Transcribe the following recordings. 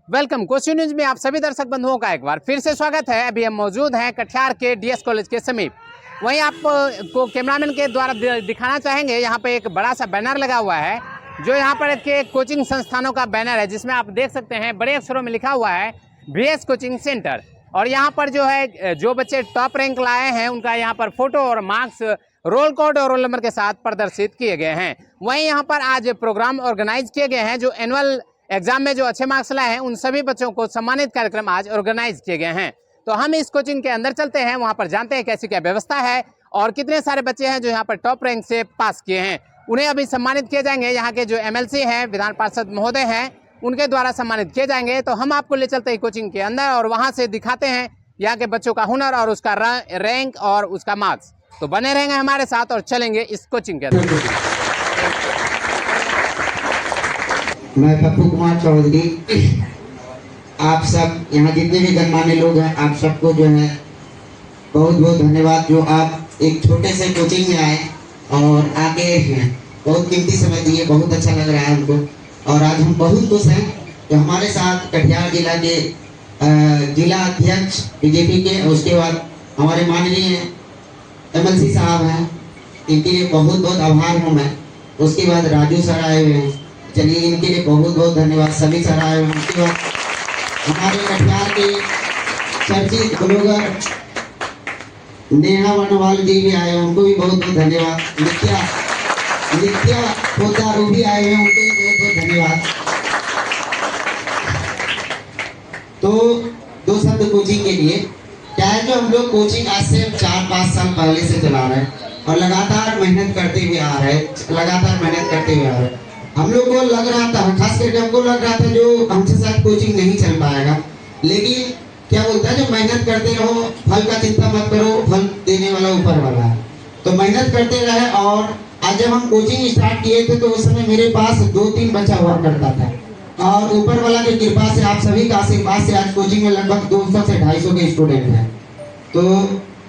Welcome coaching news में आप सभी दर्शक बंधुओं का एक बार फिर से स्वागत है। अभी हम मौजूद हैं कटिहार के डीएस कॉलेज के समीप। वहीं आपको कैमरामैन के द्वारा दिखाना चाहेंगे, यहाँ पे एक बड़ा सा बैनर लगा हुआ है जो यहाँ पर के कोचिंग संस्थानों का बैनर है, जिसमें आप देख सकते हैं बड़े अक्षरों में लिखा हुआ है बीएस कोचिंग सेंटर। और यहाँ पर जो है जो बच्चे टॉप रैंक लाए हैं उनका यहाँ पर फोटो और मार्क्स, रोल कोड और रोल नंबर के साथ प्रदर्शित किए गए हैं। वहीं यहाँ पर आज प्रोग्राम ऑर्गेनाइज किए गए हैं। जो एनुअल एग्जाम में जो अच्छे मार्क्स लाए हैं उन सभी बच्चों को सम्मानित कार्यक्रम आज ऑर्गेनाइज किए गए हैं। तो हम इस कोचिंग के अंदर चलते हैं, वहां पर जानते हैं कैसी क्या व्यवस्था है और कितने सारे बच्चे हैं जो यहाँ पर टॉप रैंक से पास किए हैं। उन्हें अभी सम्मानित किए जाएंगे। यहाँ के जो एमएलसी हैं, विधान पार्षद महोदय हैं, उनके द्वारा सम्मानित किए जाएंगे। तो हम आपको ले चलते हैं कोचिंग के अंदर और वहाँ से दिखाते हैं यहाँ के बच्चों का हुनर और उसका रैंक और उसका मार्क्स। तो बने रहेंगे हमारे साथ और चलेंगे इस कोचिंग के अंदर। मैं पप्पू कुमार चौधरी, आप सब यहाँ जितने भी गणमान्य लोग हैं, आप सबको जो है बहुत बहुत धन्यवाद। जो आप एक छोटे से कोचिंग में आए और आके बहुत कीमती समय दिए, बहुत अच्छा लग रहा है हमको। और आज हम बहुत खुश हैं कि हमारे साथ कटिहार जिला के जिला अध्यक्ष बीजेपी के, उसके बाद हमारे माननीय एमएलसी साहब हैं, इनके लिए बहुत बहुत आभार हूँ मैं। उसके बाद राजू सर आए हुए हैं, चलिए इनके लिए बहुत बहुत धन्यवाद। सभी सर आए हुए हैं। उसके बाद हमारे कटिहार के चर्चित ब्लॉगर नेहा वनवाल जी भी आए हैं, उनको भी बहुत बहुत धन्यवाद। नित्या पोदार भी आए हैं, उनको भी बहुत बहुत धन्यवाद। तो दो शब्द कोचिंग के लिए क्या है, जो हम लोग कोचिंग आज से 4-5 साल पहले से चला रहे हैं और लगातार मेहनत करते हुए आ रहे हैं। हम लोग को लग रहा था, खास करके हमको लग रहा था जो हमसे शायद कोचिंग नहीं चल पाएगा, लेकिन क्या बोलता है, जो मेहनत करते रहो, फल का चिंता मत करो, फल देने वाला ऊपर वाला है। तो मेहनत करते रहे। और आज जब हम कोचिंग स्टार्ट किए थे तो उस समय मेरे पास 2-3 बच्चा हुआ करता था, और ऊपर वाला की कृपा से, आप सभी का आशीर्वाद से आज कोचिंग में लगभग 200 से 250 के स्टूडेंट हैं। तो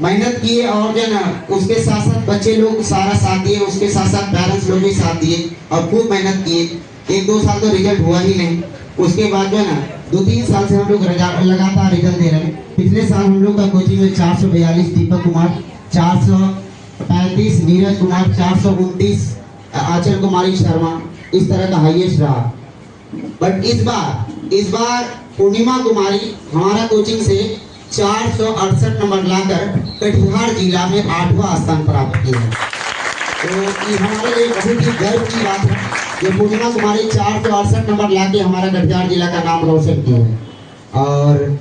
मेहनत किए और जो ना उसके साथ साथ बच्चे लोग सारा साथ दिए, उसके साथ साथ पेरेंट्स लोग भी साथ दिए और खूब मेहनत किए। 1-2 साल तो रिजल्ट हुआ ही नहीं, उसके बाद जो है ना 2-3 साल से हम लोग लगातार रिजल्ट दे रहे हैं। पिछले साल हम लोग का कोचिंग में 442 दीपक कुमार, 435 नीरज कुमार, 429 आंचल कुमारी शर्मा, इस तरह का हाईएस्ट रहा। बट इस बार पूर्णिमा कुमारी हमारा कोचिंग से 468 नंबर लाकर कटिहार जिला में 8वां स्थान प्राप्त किया है। तो ये हमारे लिए बहुत ही गर्व की बात है कि पूर्णिमा कुमारी 468 नंबर लाके हमारा कटिहार जिला का नाम रोशन किया है। और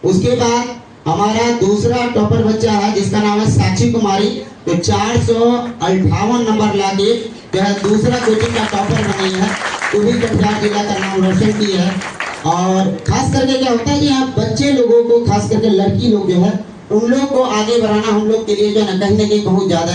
उसके बाद हमारा दूसरा टॉपर बच्चा है जिसका नाम है साक्षी कुमारी, तो 458 नंबर लाके जो है दूसरा कोचिंग का टॉपर बनी है, वो भी कटिहार जिला का नाम रोशन किया है। और खास करके क्या होता है कि यहाँ बच्चे लोगों को, खास करके लड़की लोग जो है, उन लोग को आगे बढ़ाना हम लोग के लिए जो है ना कहीं बहुत ज्यादा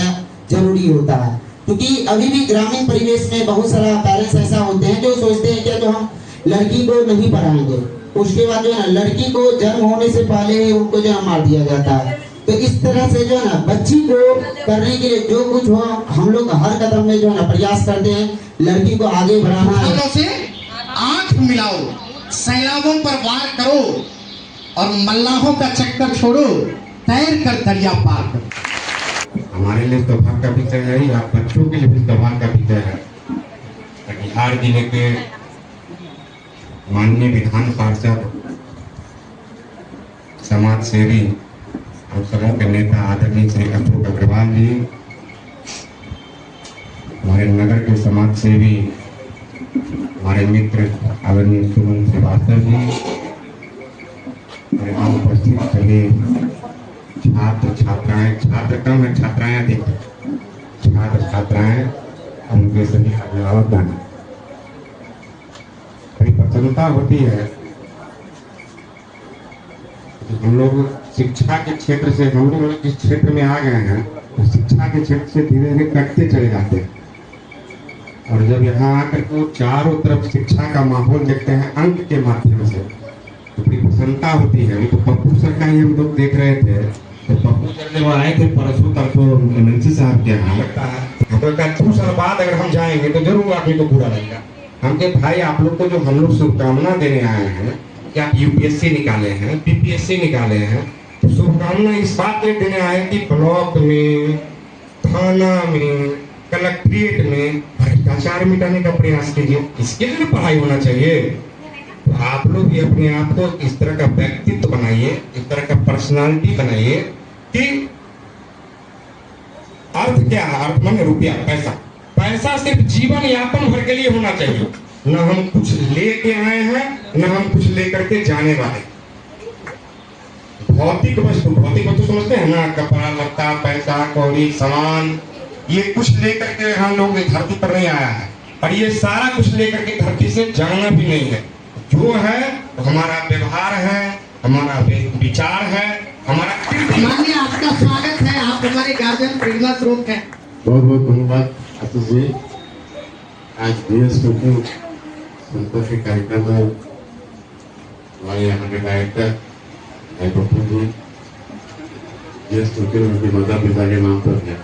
जरूरी होता है। क्योंकि अभी भी ग्रामीण परिवेश में बहुत सारा पेरेंट्स ऐसा होते हैं जो सोचते हैं कि तो हम लड़की को नहीं पढ़ाएंगे, उसके बाद जो है ना लड़की को जन्म होने से पहले ही उनको जो है मार दिया जाता है। तो इस तरह से जो है ना बच्ची को करने के लिए जो कुछ हो, हम लोग हर कदम में जो है ना प्रयास करते हैं लड़की को आगे बढ़ाना है। से आंख मिलाओ, सैलाबों पर वार करो और मल्लाहों का चक्कर छोड़ो, तैर कर दरिया पार करो। हमारे लिए सौभाग्य का विषय है, आप बच्चों के लिए भी सौभाग्य का विषय है। कटिहार जिले के माननीय विधान पार्षद, समाज सेवी और समूह के नेता आदरणीय श्री अशोक अग्रवाल जी, हमारे नगर के समाज सेवी, हमारे मित्र आदरणीय सुमन श्रीवास्तव जी, हमारे यहाँ उपस्थित सभी छात्र छात्राएं, छात्र कम है, छात्राएं अधिक, छात्र छात्राएं, उनके सभी अभिभावक, बड़ी प्रसन्नता होती है। हम लोग शिक्षा के क्षेत्र से, हम लोग जिस क्षेत्र में आ गए हैं तो शिक्षा के क्षेत्र से धीरे धीरे कटते चले जाते हैं। और जब यहाँ आकर के चारों तरफ शिक्षा का माहौल देखते हैं अंक के माध्यम से, तो बड़ी प्रसन्नता होती है। अभी तो पप्पू सर का ही हम लोग देख रहे थे, तो पप्पू सर जब आए थे परसों तरसों एमएलसी साहब के यहाँ, लगता है तो 2 साल बाद अगर हम जाएंगे तो जरूर आदमी को बुरा लगेगा। हम के भाई आप लोग को जो हम लोग शुभकामना देने आए हैं, कि आप यूपीएससी निकाले हैं, बीपीएससी निकाले हैं, तो शुभकामनाएं इस बात के देने आए कि ब्लॉक में, थाना में, कलेक्ट्रेट में भ्रष्टाचार मिटाने का प्रयास कीजिए। इसके लिए पढ़ाई होना चाहिए। तो आप लोग भी अपने आप को इस तरह का व्यक्तित्व बनाइए, इस तरह का पर्सनालिटी बनाइए कि अर्थ क्या है? अर्थ माने रुपया, पैसा। पैसा सिर्फ जीवन यापन भर के लिए होना चाहिए। न हम कुछ लेके आए हैं, न हम कुछ लेकर के जाने वाले। भौतिक वस्तु समझते हैं ना, कपड़ा लत्ता, पैसा कौड़ी, सामान, ये कुछ लेकर के हम लोग धरती पर नहीं आया है, और ये सारा कुछ लेकर के धरती से जाना भी नहीं है। जो है तो हमारा व्यवहार है, हमारा विचार है, हमारा माननीय आपका स्वागत है। आप हमारे गार्जियन प्रेरणा स्रोत हैं। बहुत बहुत धन्यवाद आशीष जी। आज DS कोचिंग सेंटर के कार्यक्रम में हमारे यहाँ के director Pappu ji DS coaching उनके माता पिता के नाम पर है।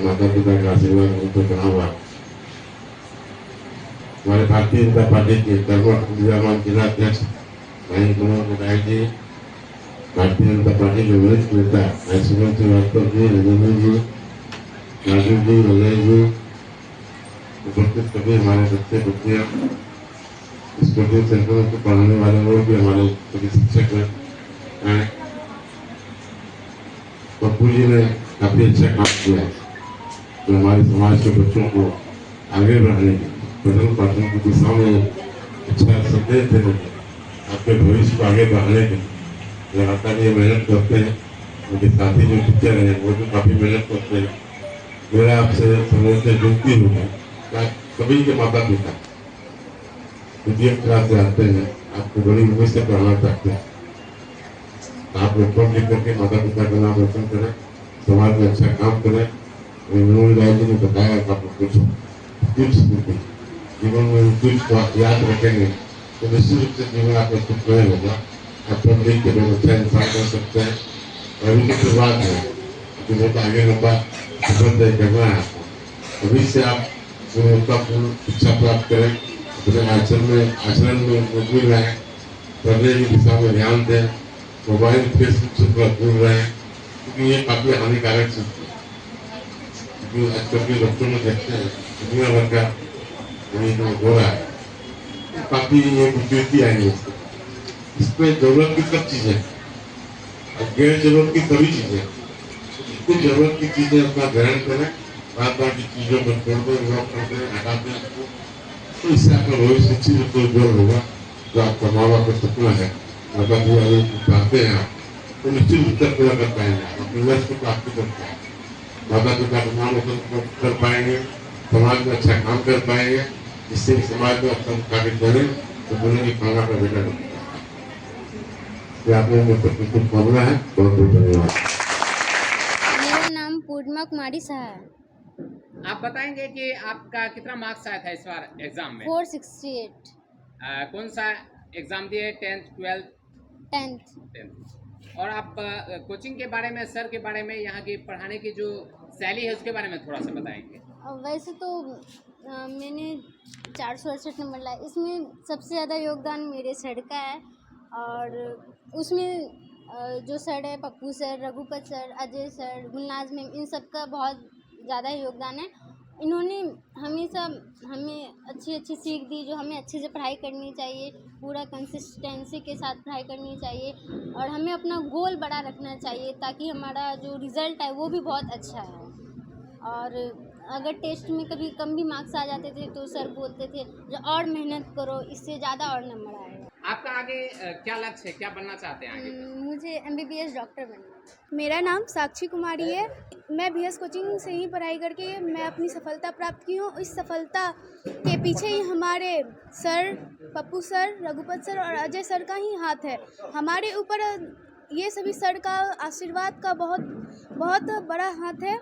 माता पिता का आशीर्वाद उनको बना हुआ। हमारे भारतीय जनता पार्टी के विद्यमान जिला अध्यक्ष भाई मनोहर नायक जी, भारतीय जनता पार्टी के वरिष्ठ नेता सुमन श्रीवास्तव जी, रजेंद्र जी, राजू जी, रजय जी, उपस्थित सभी हमारे बच्चे बच्चियाँ, इस कोचिंग सेंटर को पढ़ाने वाले लोग भी, हमारे सभी शिक्षक हैं। पप्पू जी ने काफी अच्छा काम किया तो हमारे समाज के बच्चों को आगे बढ़ाने की, पठन पाठन की दिशा में अच्छा संदेश देने की, आपके भविष्य को आगे बढ़ाने के लगातार ये मेहनत करते हैं। उनके साथी जो टीचर हैं वो भी काफ़ी मेहनत करते हैं। मेरा आपसे समझ से विनती होगी, सभी के माता पिता द्वितीय क्लास से आते हैं, आपको बड़ी उम्मीद से पढ़ाना चाहते हैं, आप लोग पढ़ लिख करके माता पिता का नाम रोशन करें, समाज में अच्छा काम करें। मनोहर राय जी ने बताया कि आपको कुछ जीवन में कुछ याद रखेंगे तो निश्चित रूप से जीवन आपका कुछ नहीं होगा। आप पढ़ लिख के बहुत अच्छा इंसान बन सकते हैं। और अभी की शुरुआत है, बहुत आगे लंबा सफर तय करना है आपको। अभी से आप गुणवत्तापूर्ण शिक्षा प्राप्त करें, अपने आचरण में मजबूत रहें, पढ़ने की दिशा में ध्यान दें, मोबाइल फेसबुक से थोड़ा दूर रहें, क्योंकि ये काफ़ी हानिकारक चीज़ है। क्योंकि आजकल के बच्चों में देखते हैं दुनिया भर का हो रहा है, काफ़ी ये विकृति आई है। इसमें जरूरत की सब चीज़ें और गैर जरूरत की सभी चीज़ें, जितनी जरूरत की चीज़ें अपना ग्रहण करें, बात की चीज़ों को छोड़ दें, ड्रॉप कर दें, हटा दें उसको, तो इससे आपका भविष्य निश्चित रूप से उज्जवल होगा। जो आपका माँ बाप का सपना है, माता पिता चाहते हैं आप, तो निश्चित रूप से पूरा कर पाएंगे, अपने लक्ष्य को प्राप्त कर पाएंगे, माता पिता का नाम रोशन कर पाएंगे, समाज में अच्छा काम कर पाएंगे, जिससे समाज में अच्छा कार्य करें तो बोले की खाना का बेटा करता है। आपने मुझसे कुछ मामला है। बहुत बहुत धन्यवाद। मेरा नाम पूर्णिमा कुमारी शाह है। आप बताएंगे कि आपका कितना मार्क्स आया था इस बार एग्जाम में? 468। कौन सा एग्जाम दिए? 10th 12th? 10th। और आप कोचिंग के बारे में, सर के बारे में, यहाँ की पढ़ाने की जो शैली है उसके बारे में थोड़ा सा बताएंगे। वैसे तो मैंने 468 नंबर लाया। इसमें सबसे ज़्यादा योगदान मेरे सर का है, और उसमें जो सर है, Pappu sir, Raghupat sir, Ajay sir, Gulnaz ma'am, इन सब का बहुत ज़्यादा योगदान है। इन्होंने हमेशा हमें अच्छी अच्छी सीख दी, जो हमें अच्छे से पढ़ाई करनी चाहिए, पूरा कंसिस्टेंसी के साथ पढ़ाई करनी चाहिए, और हमें अपना गोल बड़ा रखना चाहिए ताकि हमारा जो रिज़ल्ट है वो भी बहुत अच्छा है। और अगर टेस्ट में कभी कम भी मार्क्स आ जाते थे तो सर बोलते थे जो और मेहनत करो, इससे ज़्यादा और नंबर आएगा। आपका आगे क्या लक्ष्य है, क्या बनना चाहते हैं आगे? मुझे MBBS डॉक्टर बनना। मेरा नाम साक्षी कुमारी है। मैं BS कोचिंग से ही पढ़ाई करके मैं अपनी सफलता प्राप्त की हूँ। इस सफलता के पीछे ही हमारे sir, Pappu sir, Raghupat sir और अजय सर का ही हाथ है। हमारे ऊपर ये सभी सर का आशीर्वाद का बहुत बड़ा हाथ है।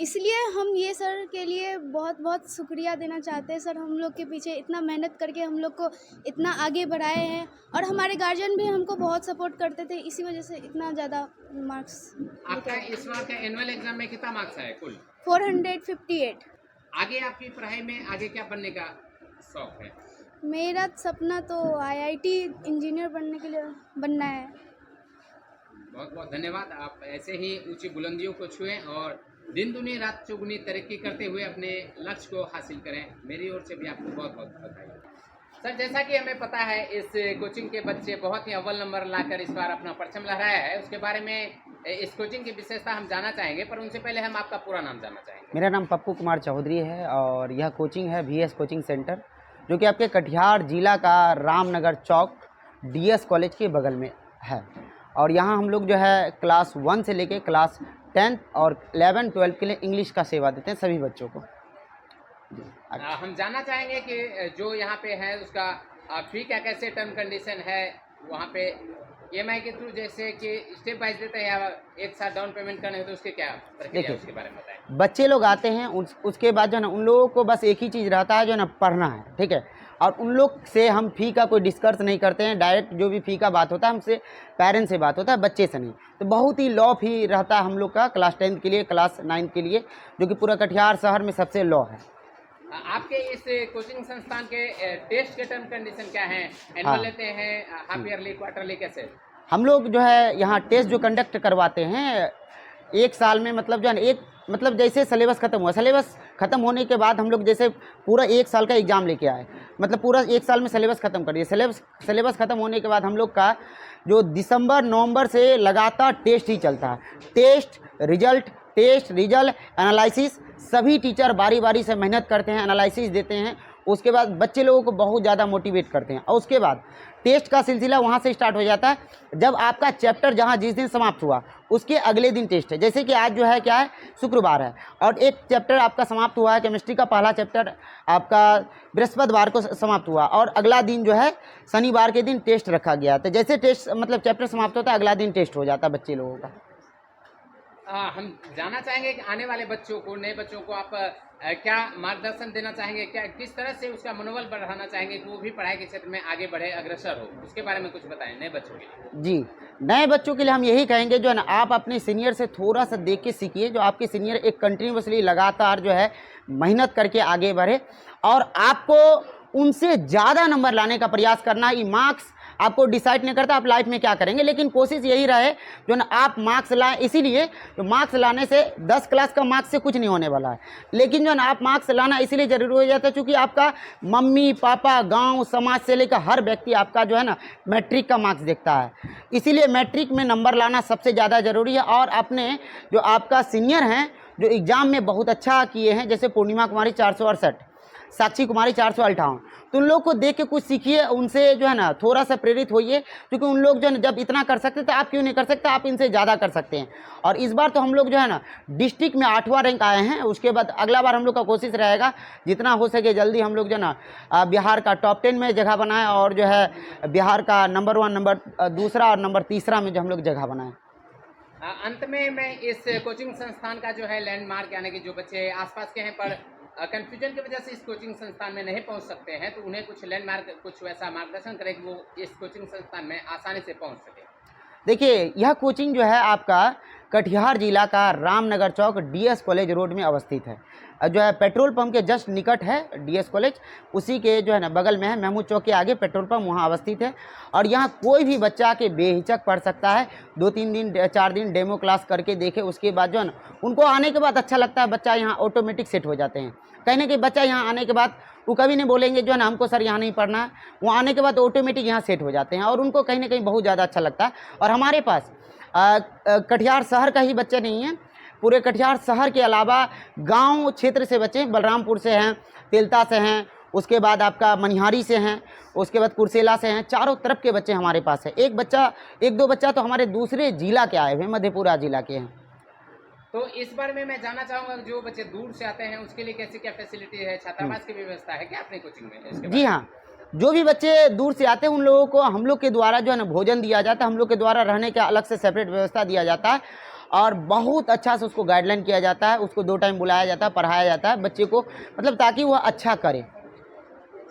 इसलिए हम ये सर के लिए बहुत बहुत शुक्रिया देना चाहते हैं। सर हम लोग के पीछे इतना मेहनत करके हम लोग को इतना आगे बढ़ाए हैं, और हमारे गार्जियन भी हमको बहुत सपोर्ट करते थे, इसी वजह से इतना ज़्यादा मार्क्स। आपका इस बार का एनुअल एग्जाम में कितना मार्क्स आया कुल? 458। आगे आपकी पढ़ाई में आगे क्या बनने का शौक है? मेरा सपना तो आईआईटी इंजीनियर बनने के लिए बनना है। बहुत बहुत धन्यवाद। आप ऐसे ही ऊंची बुलंदियों को छुएं और दिन दुनी रात चौगुनी तरक्की करते हुए अपने लक्ष्य को हासिल करें। मेरी ओर से भी आपको बहुत बहुत बधाई। सर, जैसा कि हमें पता है इस कोचिंग के बच्चे बहुत ही अव्वल नंबर लाकर इस बार अपना परचम लहराया है, उसके बारे में इस कोचिंग की विशेषता हम जानना चाहेंगे, पर उनसे पहले हम आपका पूरा नाम जानना चाहेंगे। मेरा नाम पप्पू कुमार चौधरी है और यह कोचिंग है VS कोचिंग सेंटर, जो कि आपके कटिहार जिला का रामनगर चौक DS कॉलेज के बगल में है। और यहाँ हम लोग जो है क्लास 1 से लेके क्लास 10 और 11, 12 के लिए इंग्लिश का सेवा देते हैं सभी बच्चों को। हम जानना चाहेंगे कि जो यहाँ पे है उसका फी क्या कैसे टर्म कंडीशन है, वहाँ पे EMI के थ्रू जैसे कि स्टेप वाइज देते हैं या एक साथ डाउन पेमेंट करने तो उसके क्या प्रक्रिया है, उसके बारे में बताएं। बच्चे लोग आते हैं उसके बाद जो है ना उन लोगों को बस एक ही चीज़ रहता है जो है ना पढ़ना है, ठीक है। और उन लोग से हम फ़ी का कोई डिस्कस नहीं करते हैं, डायरेक्ट जो भी फ़ी का बात होता है हमसे पेरेंट्स से बात होता है, बच्चे से नहीं। तो बहुत ही लो फी रहता है हम लोग का क्लास 10 के लिए, क्लास 9 के लिए, जो कि पूरा कटिहार शहर में सबसे लो है। आपके इस कोचिंग संस्थान के टेस्ट के टर्म कंडीशन क्या है? एनुअल लेते हैं, हाफ ईयरली, क्वार्टरली, कैसे? हम लोग जो है यहाँ टेस्ट जो कंडक्ट करवाते हैं एक साल में, मतलब जो है एक मतलब जैसे सिलेबस ख़त्म हुआ, सिलेबस ख़त्म होने के बाद हम लोग जैसे पूरा एक साल का एग्ज़ाम लेके आए, मतलब पूरा एक साल में सिलेबस ख़त्म कर दिए। सिलेबस ख़त्म होने के बाद हम लोग का जो दिसंबर नवंबर से लगातार टेस्ट ही चलता है। टेस्ट रिजल्ट एनालिसिस, सभी टीचर बारी बारी से मेहनत करते हैं, एनालिसिस देते हैं। उसके बाद बच्चे लोगों को बहुत ज़्यादा मोटिवेट करते हैं और उसके बाद टेस्ट का सिलसिला वहाँ से स्टार्ट हो जाता है जब आपका चैप्टर जहाँ जिस दिन समाप्त हुआ उसके अगले दिन टेस्ट है। जैसे कि आज जो है क्या है, शुक्रवार है और एक चैप्टर आपका समाप्त हुआ है, केमिस्ट्री का पहला चैप्टर आपका बृहस्पतिवार को समाप्त हुआ और अगला दिन जो है शनिवार के दिन टेस्ट रखा गया। तो जैसे टेस्ट मतलब चैप्टर समाप्त होता है अगला दिन टेस्ट हो जाता है बच्चे लोगों का। हम जानना चाहेंगे कि आने वाले बच्चों को, नए बच्चों को आप क्या मार्गदर्शन देना चाहेंगे, क्या किस तरह से उसका मनोबल बढ़ाना चाहेंगे कि वो भी पढ़ाई के क्षेत्र में आगे बढ़े, अग्रसर हो, उसके बारे में कुछ बताएं नए बच्चों के लिए। जी, नए बच्चों के लिए हम यही कहेंगे जो है ना, आप अपने सीनियर से थोड़ा सा देख के सीखिए। जो आपके सीनियर एक कंटिन्यूसली लगातार जो है मेहनत करके आगे बढ़े और आपको उनसे ज़्यादा नंबर लाने का प्रयास करना। ये मार्क्स आपको डिसाइड नहीं करता आप लाइफ में क्या करेंगे, लेकिन कोशिश यही रहे जो ना आप मार्क्स लाएं। इसीलिए जो मार्क्स लाने से 10 क्लास का मार्क्स से कुछ नहीं होने वाला है, लेकिन जो ना आप मार्क्स लाना इसलिए ज़रूरी हो जाता है क्योंकि आपका मम्मी पापा, गांव, समाज से लेकर हर व्यक्ति आपका जो है ना मैट्रिक का मार्क्स देखता है। इसीलिए मैट्रिक में नंबर लाना सबसे ज़्यादा ज़रूरी है। और अपने जो आपका सीनियर हैं जो एग्ज़ाम में बहुत अच्छा किए हैं, जैसे पूर्णिमा कुमारी 468, साक्षी कुमारी 458, तो उन लोग को देख के कुछ सीखिए, उनसे जो है ना थोड़ा सा प्रेरित होइए, क्योंकि उन लोग जो है ना जब इतना कर सकते थे आप क्यों नहीं कर सकते, आप इनसे ज़्यादा कर सकते हैं। और इस बार तो हम लोग जो है ना डिस्ट्रिक्ट में 8वां रैंक आए हैं। उसके बाद अगला बार हम लोग का कोशिश रहेगा जितना हो सके जल्दी हम लोग जो है ना बिहार का टॉप 10 में जगह बनाएं और जो है बिहार का नंबर 1, नंबर 2 और नंबर 3 में जो हम लोग जगह बनाएं। अंत में मैं इस कोचिंग संस्थान का जो है लैंडमार्क, यानी कि जो बच्चे आसपास के हैं पर कंफ्यूजन की वजह से इस कोचिंग संस्थान में नहीं पहुंच सकते हैं, तो उन्हें कुछ लैंडमार्क, कुछ वैसा मार्गदर्शन करें कि वो इस कोचिंग संस्थान में आसानी से पहुंच सके। देखिए, यह कोचिंग जो है आपका कटिहार जिला का रामनगर चौक DS कॉलेज रोड में अवस्थित है। जो है पेट्रोल पंप के जस्ट निकट है DS कॉलेज, उसी के जो है ना बगल में है, महमूद चौक के आगे पेट्रोल पंप वहाँ अवस्थित है। और यहाँ कोई भी बच्चा के बेहिचक पढ़ सकता है। 2-3 दिन 4 दिन डेमो क्लास करके देखे, उसके बाद जो है ना उनको आने के बाद अच्छा लगता है, बच्चा यहाँ ऑटोमेटिक सेट हो जाते हैं। कहीं ना कहीं बच्चा यहाँ आने के बाद वो कभी नहीं बोलेंगे जो है ना हमको सर यहाँ नहीं पढ़ना है, वो आने के बाद ऑटोमेटिक यहाँ सेट हो जाते हैं और उनको कहीं ना कहीं बहुत ज़्यादा अच्छा लगता है। और हमारे पास कटिहार शहर का ही बच्चे नहीं हैं, पूरे कटिहार शहर के अलावा गांव क्षेत्र से बच्चे, बलरामपुर से हैं, तेलता से हैं, उसके बाद आपका मनिहारी से हैं, उसके बाद कुर्सेला से हैं, चारों तरफ के बच्चे हमारे पास हैं। एक दो बच्चा तो हमारे दूसरे जिला के आए हुए, मधेपुरा जिला के हैं। तो इस बारे में मैं जानना चाहूँगा जो बच्चे दूर से आते हैं उसके लिए कैसी क्या फैसिलिटी है, छात्रावास की व्यवस्था है क्या अपने कोचिंग में? जी हाँ, जो भी बच्चे दूर से आते हैं उन लोगों को हम लोग के द्वारा जो है ना भोजन दिया जाता है, हम लोग के द्वारा रहने का अलग से सेपरेट व्यवस्था दिया जाता है और बहुत अच्छा से उसको गाइडलाइन किया जाता है, उसको 2 टाइम बुलाया जाता है, पढ़ाया जाता है बच्चे को, मतलब ताकि वह अच्छा करे।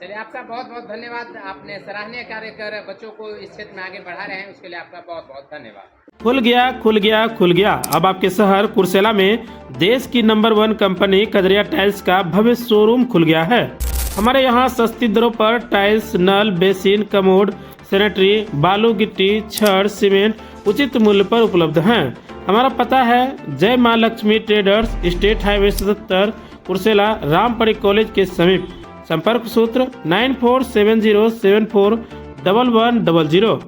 चलिए, आपका बहुत बहुत धन्यवाद। आपने सराहनीय कार्य कर बच्चों को इस क्षेत्र में आगे बढ़ा रहे हैं, उसके लिए आपका बहुत बहुत धन्यवाद। खुल गया अब आपके शहर कुर्सेला में देश की नंबर 1 कंपनी कदरिया टाइल्स का भव्य शोरूम खुल गया है। हमारे यहाँ सस्ती दरों पर टाइल्स, नल, बेसिन, कमोड, सैनिटरी, बालू, गिट्टी, छड़, सीमेंट उचित मूल्य पर उपलब्ध हैं। हमारा पता है Jai Maa Lakshmi traders, state highway 77, Kursela, Rampadi college के समीप। संपर्क सूत्र 9470741100।